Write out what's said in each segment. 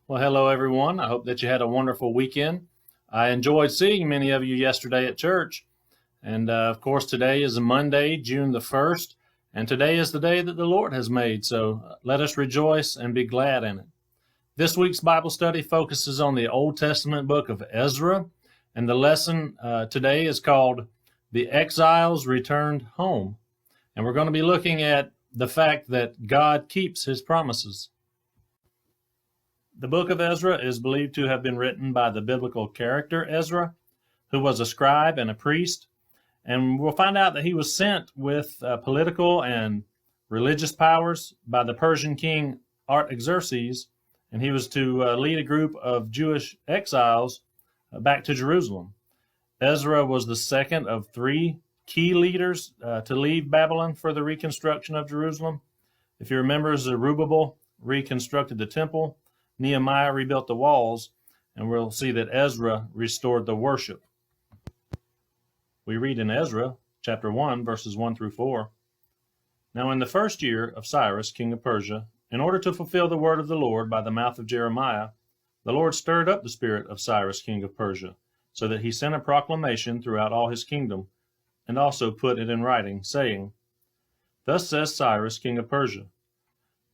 Well, hello, everyone. I hope that you had a wonderful weekend. I enjoyed seeing many of you yesterday at church. And of course, today is a Monday, June the 1st, and today is the day that the Lord has made. So let us rejoice and be glad in it. This week's Bible study focuses on the Old Testament book of Ezra, and the lesson today is called The Exiles Returned Home. And we're going to be looking at the fact that God keeps his promises. The book of Ezra is believed to have been written by the biblical character Ezra, who was a scribe and a priest. And we'll find out that he was sent with political and religious powers by the Persian king Artaxerxes, and he was to lead a group of Jewish exiles back to Jerusalem. Ezra was the second of three key leaders to leave Babylon for the reconstruction of Jerusalem. If you remember, Zerubbabel reconstructed the temple, Nehemiah rebuilt the walls, and we'll see that Ezra restored the worship. We read in Ezra chapter 1, verses 1 through 4. Now in the first year of Cyrus, king of Persia, in order to fulfill the word of the Lord by the mouth of Jeremiah, the Lord stirred up the spirit of Cyrus, king of Persia, so that he sent a proclamation throughout all his kingdom, and also put it in writing, saying, Thus says Cyrus, king of Persia,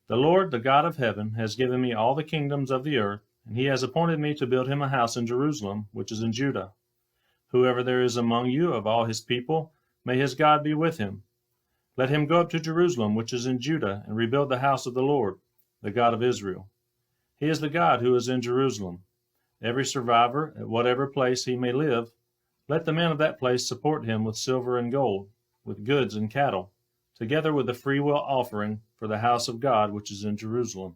The Lord, the God of heaven, has given me all the kingdoms of the earth, and he has appointed me to build him a house in Jerusalem, which is in Judah. Whoever there is among you of all his people, may his God be with him. Let him go up to Jerusalem, which is in Judah, and rebuild the house of the Lord, the God of Israel. He is the God who is in Jerusalem. Every survivor, at whatever place he may live, let the men of that place support him with silver and gold, with goods and cattle, together with the freewill offering for the house of God which is in Jerusalem.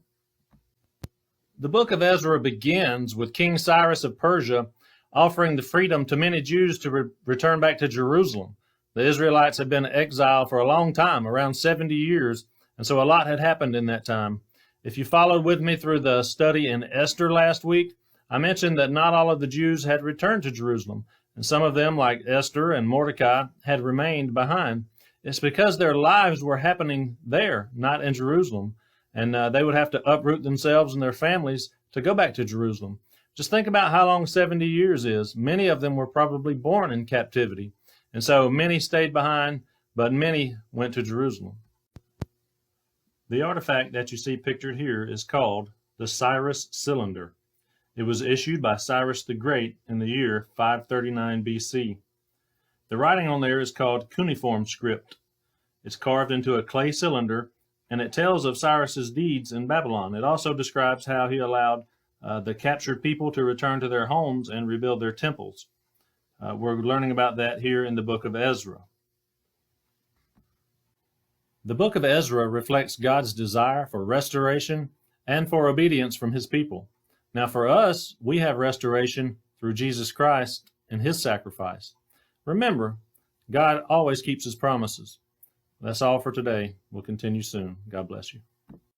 The book of Ezra begins with King Cyrus of Persia offering the freedom to many Jews to return back to Jerusalem. The Israelites had been exiled for a long time, around 70 years, and so a lot had happened in that time. If you followed with me through the study in Esther last week, I mentioned that not all of the Jews had returned to Jerusalem, and some of them, like Esther and Mordecai, had remained behind. It's because their lives were happening there, not in Jerusalem, and they would have to uproot themselves and their families to go back to Jerusalem. Just think about how long 70 years is. Many of them were probably born in captivity, and so many stayed behind, but many went to Jerusalem. The artifact that you see pictured here is called the Cyrus Cylinder. It was issued by Cyrus the Great in the year 539 BC. The writing on there is called cuneiform script. It's carved into a clay cylinder, and it tells of Cyrus's deeds in Babylon. It also describes how he allowed the captured people to return to their homes and rebuild their temples. We're learning about that here in the book of Ezra. The book of Ezra reflects God's desire for restoration and for obedience from his people. Now for us, we have restoration through Jesus Christ and his sacrifice. Remember, God always keeps his promises. That's all for today. We'll continue soon. God bless you.